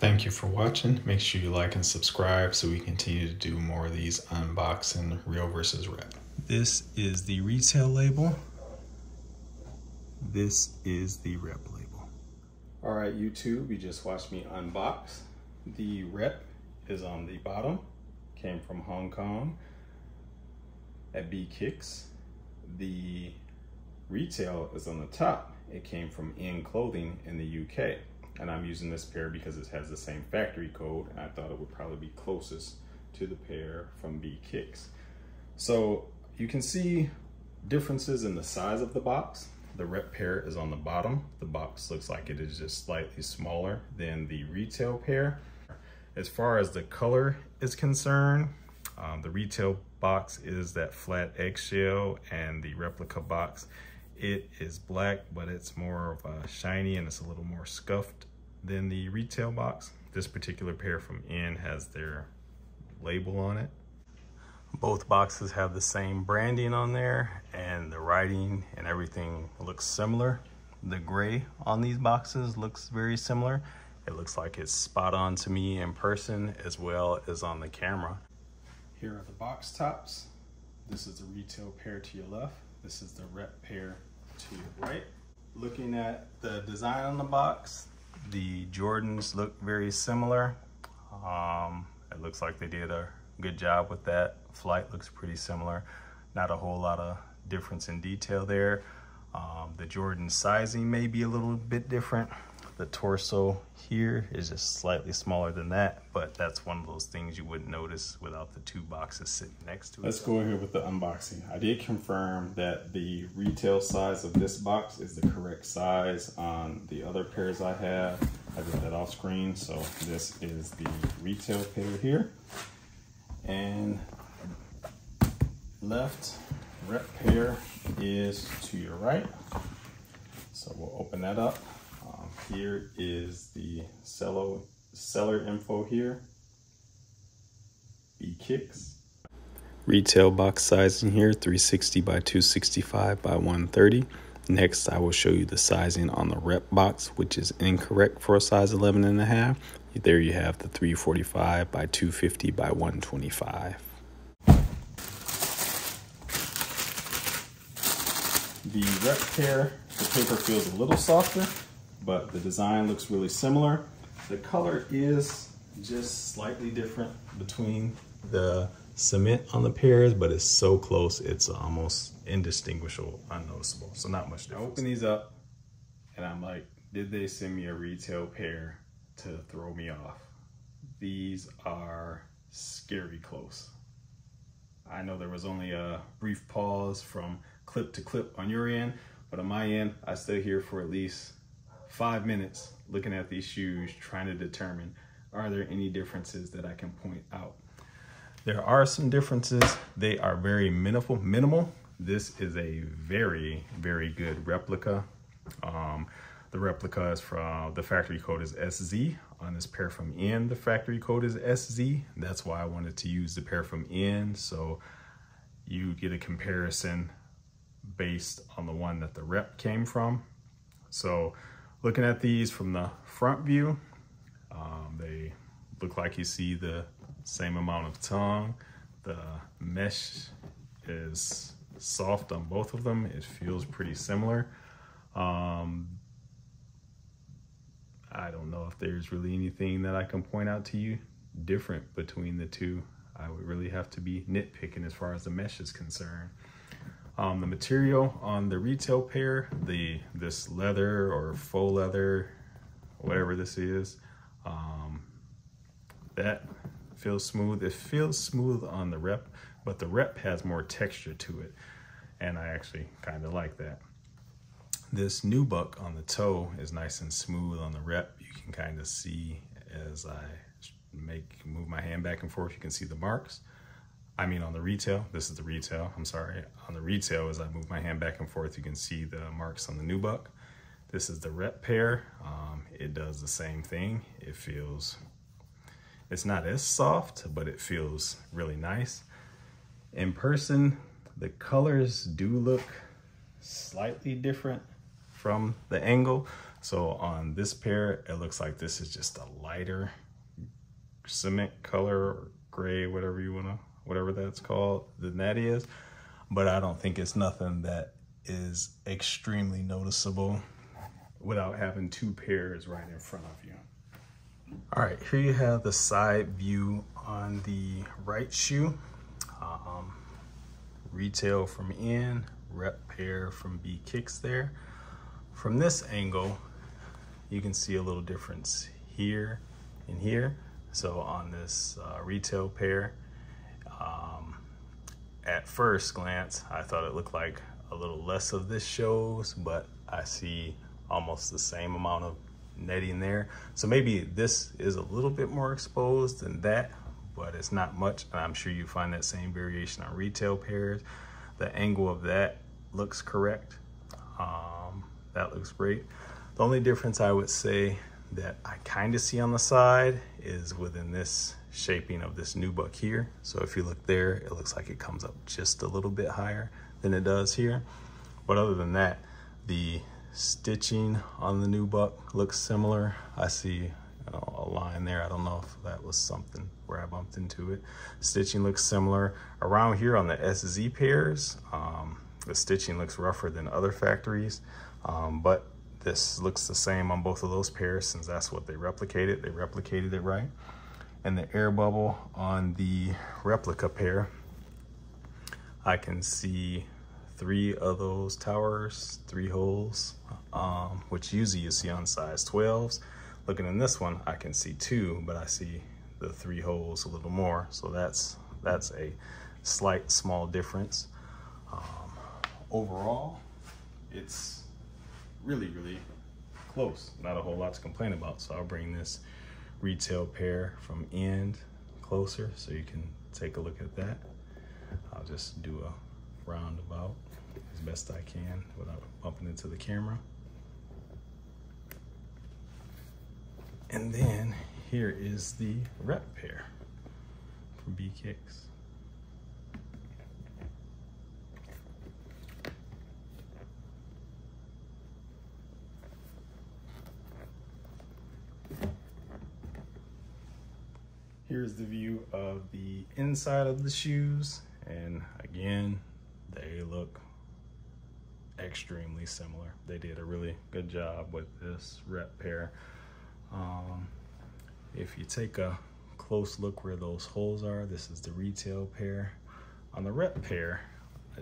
Thank you for watching. Make sure you like and subscribe so we continue to do more of these unboxing real versus rep. This is the retail label. This is the rep label. All right, YouTube, you just watched me unbox. The rep is on the bottom, came from Hong Kong at B Kicks. The retail is on the top. It came from In Clothing in the UK. And I'm using this pair because it has the same factory code, and I thought it would probably be closest to the pair from B Kicks. So you can see differences in the size of the box. The rep pair is on the bottom. The box looks like it is just slightly smaller than the retail pair. As far as the color is concerned, the retail box is that flat eggshell, and the replica box, it is black, but it's more of a shiny and it's a little more scuffed than the retail box. This particular pair from In has their label on it. Both boxes have the same branding on there, and the writing and everything looks similar. The gray on these boxes looks very similar. It looks like it's spot on to me in person as well as on the camera. Here are the box tops. This is the retail pair to your left. This is the rep pair to your right. Looking at the design on the box, the Jordans look very similar. It looks like they did a good job with that. Flight looks pretty similar. Not a whole lot of difference in detail there. The Jordan sizing may be a little bit different. The torso here is just slightly smaller than that, but that's one of those things you wouldn't notice without the two boxes sitting next to it. Let's go ahead with the unboxing. I did confirm that the retail size of this box is the correct size on the other pairs I have. I did that off screen, so this is the retail pair here. And left rep pair is to your right. So we'll open that up. Here is the seller info here. B Kicks. Retail box sizing here, 360 by 265 by 130. Next, I will show you the sizing on the rep box, which is incorrect for a size 11.5. There you have the 345 by 250 by 125. The rep pair, the paper feels a little softer, but the design looks really similar. The color is just slightly different between the cement on the pairs, but it's so close, it's almost indistinguishable, unnoticeable. So not much difference. I open these up and I'm like, did they send me a retail pair to throw me off? These are scary close. I know there was only a brief pause from clip to clip on your end, but on my end, I stayed here for at least 5 minutes looking at these shoes, trying to determine, are there any differences that I can point out? There are some differences. They are very minimal. This is a very, very good replica. The replica is from, the factory code is SZ. On this pair from In, the factory code is SZ. That's why I wanted to use the pair from In, so you get a comparison based on the one that the rep came from. So looking at these from the front view, they look like you see the same amount of tongue. The mesh is soft on both of them. It feels pretty similar. I don't know if there's really anything that I can point out to you different between the two. I would really have to be nitpicking as far as the mesh is concerned. The material on the retail pair, this leather or faux leather, whatever this is, that feels smooth. It feels smooth on the rep, but the rep has more texture to it, and I actually kind of like that. This nubuck on the toe is nice and smooth on the rep. You can kind of see as I move my hand back and forth, you can see the marks. I mean on the retail, this is the retail, I'm sorry. On the retail, as I move my hand back and forth, you can see the marks on the nubuck. This is the rep pair. It does the same thing. It's not as soft, but it feels really nice. In person, the colors do look slightly different from the angle. So on this pair, it looks like this is just a lighter cement color or gray, whatever that's called, than that is. But I don't think it's nothing that is extremely noticeable without having two pairs right in front of you. All right, here you have the side view on the right shoe. Retail from in, rep pair from B Kicks there. From this angle, you can see a little difference here and here. So on this retail pair, at first glance, I thought it looked like a little less of this shows, but I see almost the same amount of netting there. So maybe this is a little bit more exposed than that, but it's not much. And I'm sure you find that same variation on retail pairs. The angle of that looks correct. That looks great. The only difference I would say that I kind of see on the side is within this shaping of this nubuck here. So if you look there, it looks like it comes up just a little bit higher than it does here. But other than that, the stitching on the nubuck looks similar. I see a line there. I don't know if that was something where I bumped into it. Stitching looks similar. Around here on the SZ pairs, the stitching looks rougher than other factories, but this looks the same on both of those pairs since that's what they replicated. They replicated it right. And the air bubble on the replica pair, I can see 3 of those towers, 3 holes, which usually you see on size 12s. Looking in this one, I can see 2, but I see the 3 holes a little more. So that's a slight, small difference. Overall, it's really, really close. Not a whole lot to complain about. So I'll bring this retail pair from end closer so you can take a look at that. I'll just do a roundabout as best I can without bumping into the camera. And then here is the rep pair from B Kicks. Here's the view of the inside of the shoes, and again, they look extremely similar. They did a really good job with this rep pair. If you take a close look where those holes are, this is the retail pair. On the rep pair,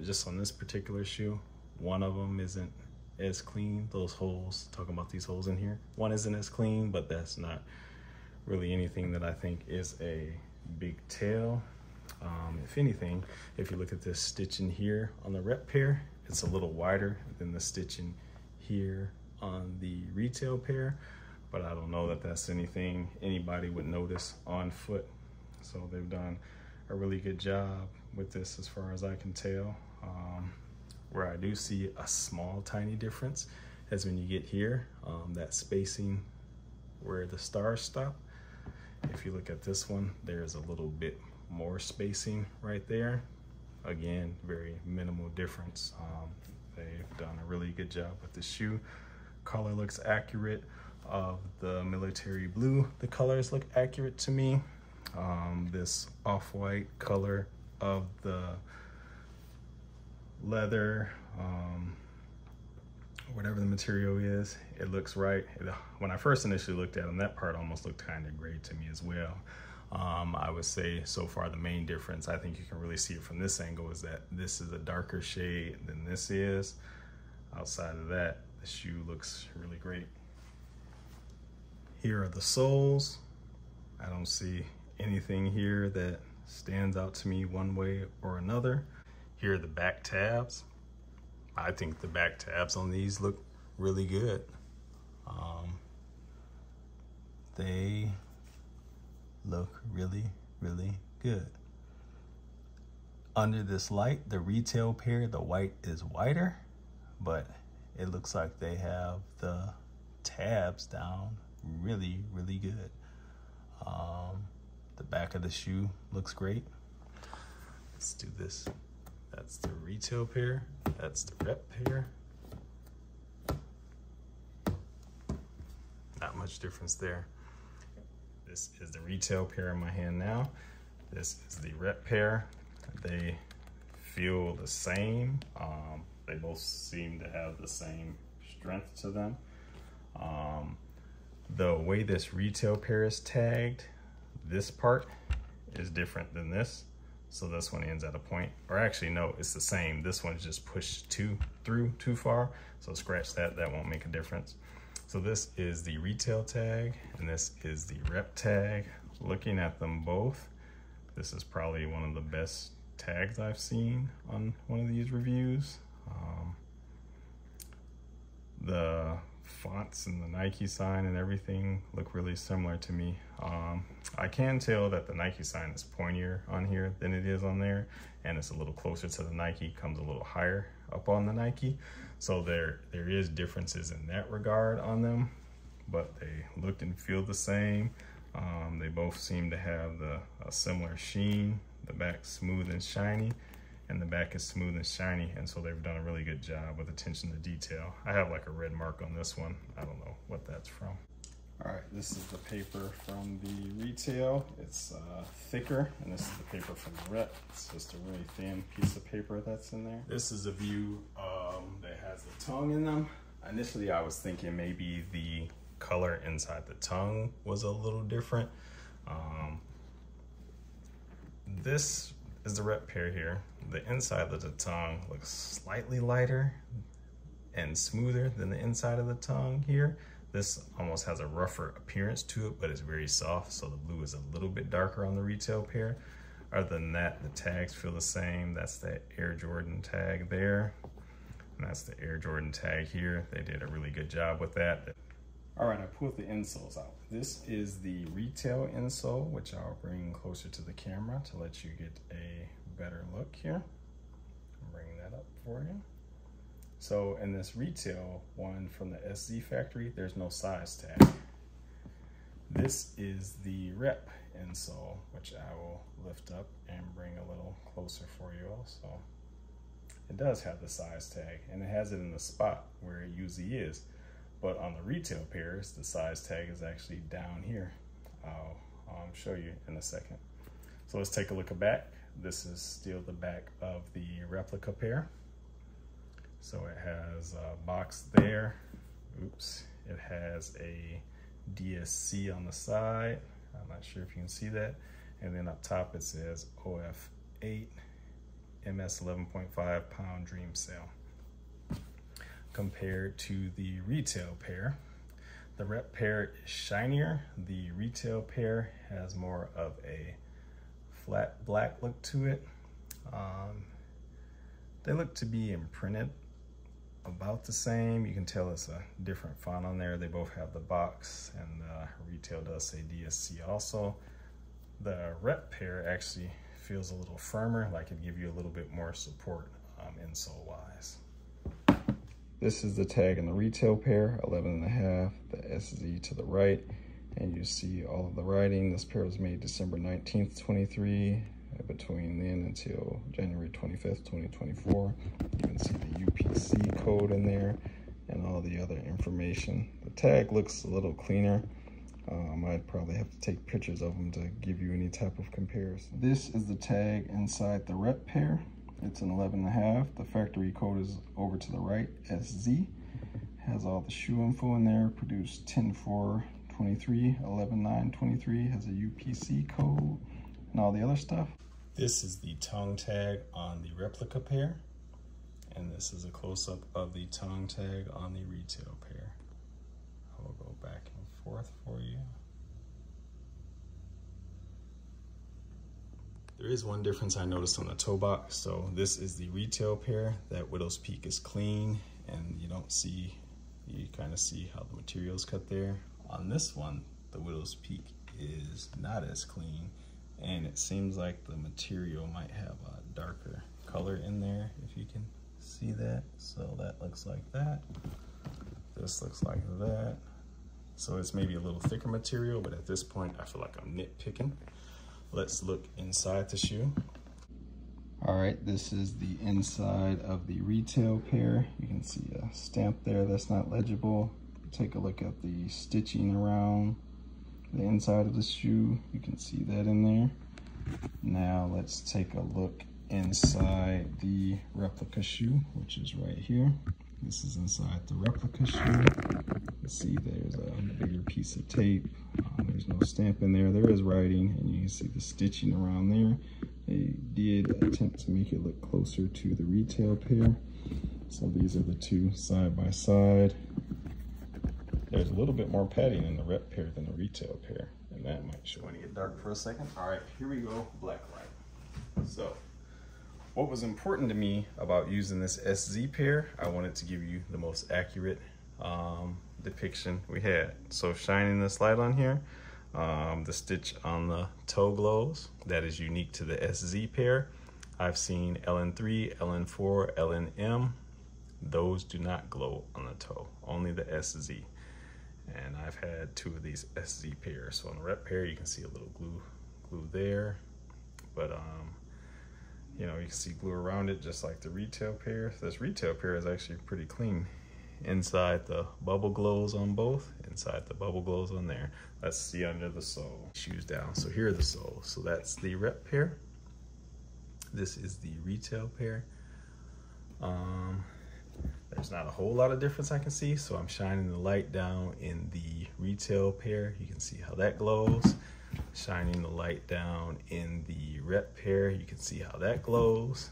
just on this particular shoe, one of them isn't as clean. Those holes, talking about these holes in here, one isn't as clean, but that's not really anything that I think is a big tell. If anything, if you look at this stitching here on the rep pair, it's a little wider than the stitching here on the retail pair, but I don't know that that's anything anybody would notice on foot. So they've done a really good job with this as far as I can tell. Where I do see a small tiny difference is when you get here, that spacing where the stars stop. If you look at this one, there's a little bit more spacing right there. Again, very minimal difference. They've done a really good job with the shoe. Color looks accurate. Of the military blue, the colors look accurate to me. This off-white color of the leather, whatever the material is, it looks right. When I first initially looked at them, that part almost looked kind of gray to me as well. I would say so far the main difference, I think you can really see it from this angle, is that this is a darker shade than this is. Outside of that, the shoe looks really great. Here are the soles. I don't see anything here that stands out to me one way or another. Here are the back tabs. I think the back tabs on these look really good. They look really, really good. Under this light, the retail pair, the white is whiter, but it looks like they have the tabs down really, really good. The back of the shoe looks great. Let's do this. That's the retail pair. That's the rep pair. much difference there. This is the retail pair in my hand now. This is the rep pair. They feel the same. They both seem to have the same strength to them. The way this retail pair is tagged, this part is different than this. So this one ends at a point, or actually no, it's the same. This one's just pushed through too far. So scratch that, that won't make a difference. So this is the retail tag and this is the rep tag. Looking at them both, this is probably one of the best tags I've seen on one of these reviews. The fonts and the Nike sign and everything look really similar to me. I can tell that the Nike sign is pointier on here than it is on there, and it's a little closer to the Nike, comes a little higher up on the Nike. So there is differences in that regard on them, but they look and feel the same. They both seem to have a similar sheen. The back smooth and shiny, and the back is smooth and shiny, and so they've done a really good job with attention to detail. I have like a red mark on this one. I don't know what that's from. All right, this is the paper from the retail. It's thicker, and this is the paper from the rep. It's just a really thin piece of paper that's in there. This is a view that has the tongue in them. Initially, I was thinking maybe the color inside the tongue was a little different. This is the rep pair here. The inside of the tongue looks slightly lighter and smoother than the inside of the tongue here. This almost has a rougher appearance to it, but it's very soft, so the blue is a little bit darker on the retail pair. Other than that, the tags feel the same. That's that Air Jordan tag there, and that's the Air Jordan tag here. They did a really good job with that. All right, I pulled the insoles out. This is the retail insole, which I'll bring closer to the camera to let you get a better look here. I'll bring that up for you. So in this retail one from the SZ factory, there's no size tag. This is the rep insole, which I will lift up and bring a little closer for you also. It does have the size tag, and it has it in the spot where it usually is. But on the retail pairs, the size tag is actually down here. I'll show you in a second. So let's take a look at back. This is still the back of the replica pair. So it has a box there. Oops, it has a DSC on the side. I'm not sure if you can see that. And then up top it says OF8 MS 11.5 pound Dream Cell. Compared to the retail pair, the rep pair is shinier. The retail pair has more of a flat black look to it. They look to be imprinted about the same. You can tell it's a different font on there. They both have the box, and retail does say DSC also. The rep pair actually feels a little firmer, like it'd give you a little bit more support insole wise. This is the tag in the retail pair, 11.5, the SZ to the right, and you see all of the writing. This pair was made December 19th, 23, between then until January 25th, 2024. You can see the UPC code in there and all the other information. The tag looks a little cleaner. I'd probably have to take pictures of them to give you any type of comparison. This is the tag inside the rep pair. It's an 11.5. The factory code is over to the right, SZ. Has all the shoe info in there, produced 10/4/23, 11/9/23, has a UPC code, and all the other stuff. This is the tongue tag on the replica pair, and this is a close-up of the tongue tag on the retail pair. I will go back and forth for you. There is one difference I noticed on the toe box. So this is the retail pair. That Widow's Peak is clean, and you don't see, you kind of see how the material is cut there. On this one, the Widow's Peak is not as clean, and it seems like the material might have a darker color in there, if you can see that. So that looks like that. This looks like that. So it's maybe a little thicker material, but at this point, I feel like I'm nitpicking. Let's look inside the shoe. All right, this is the inside of the retail pair. You can see a stamp there that's not legible. take a look at the stitching around the inside of the shoe. You can see that in there. Now let's take a look inside the replica shoe, which is right here. This is inside the replica shoe. You see there's a bigger piece of tape. There's no stamp in there. There is writing, and you can see the stitching around there. They did attempt to make it look closer to the retail pair. So these are the two side by side. There's a little bit more padding in the rep pair than the retail pair, and that might show. Want to get dark for a second? All right, here we go, black light. So what was important to me about using this SZ pair, I wanted to give you the most accurate depiction we had. So shining this light on here, the stitch on the toe glows. That is unique to the SZ pair. I've seen LN3, LN4, LNM. Those do not glow on the toe, only the SZ. And I've had two of these SZ pairs. So on the rep pair, you can see a little glue there, but you know, you can see glue around it just like the retail pair. This retail pair is actually pretty clean. Inside the bubble glows on both, inside the bubble glows on there. Let's see under the sole. Shoes down, so here are the soles. So that's the rep pair. This is the retail pair. There's not a whole lot of difference I can see, so I'm shining the light down in the retail pair. You can see how that glows. Shining the light down in the rep pair, you can see how that glows.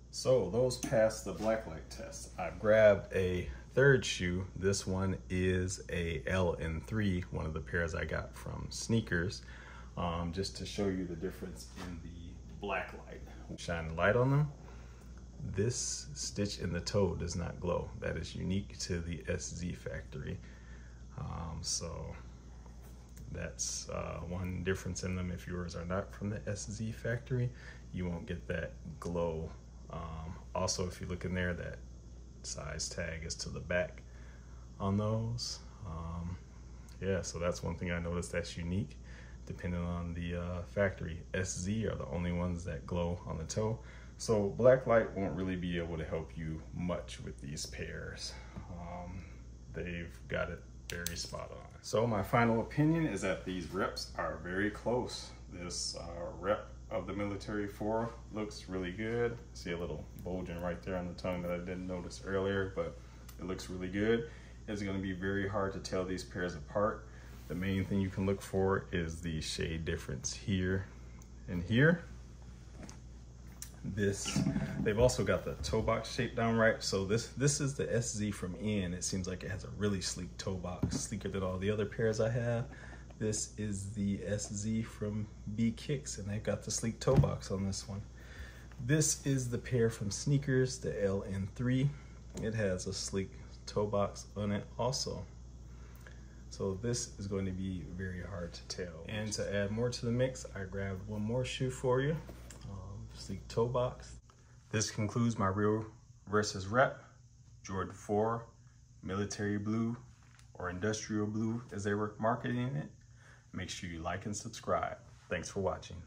So those passed the black light test. I've grabbed a third shoe. This one is a LN3, one of the pairs I got from Sneakers, just to show you the difference in the black light. Shine the light on them. This stitch in the toe does not glow. That is unique to the SZ factory. So that's one difference in them. If yours are not from the SZ factory, you won't get that glow. Also, if you look in there, that size tag is to the back on those. Yeah, so that's one thing I noticed that's unique. Depending on the factory, SZ are the only ones that glow on the toe. So black light won't really be able to help you much with these pairs. They've got it very spot on. So my final opinion is that these reps are very close. This rep of the Military 4 looks really good. See a little bulging right there on the tongue that I didn't notice earlier, but it looks really good. It's going to be very hard to tell these pairs apart. The main thing you can look for is the shade difference here and here. They've also got the toe box shape down right. So this is the SZ from in. It seems like it has a really sleek toe box, sleeker than all the other pairs I have. This is the SZ from B Kicks, and they've got the sleek toe box on this one. This is the pair from Sneakers, the LN3. It has a sleek toe box on it also. So this is going to be very hard to tell. And to add more to the mix, I grabbed one more shoe for you. Sleek toe box. This concludes my real versus rep Jordan 4 military blue, or industrial blue as they were marketing it. Make sure you like and subscribe. Thanks for watching.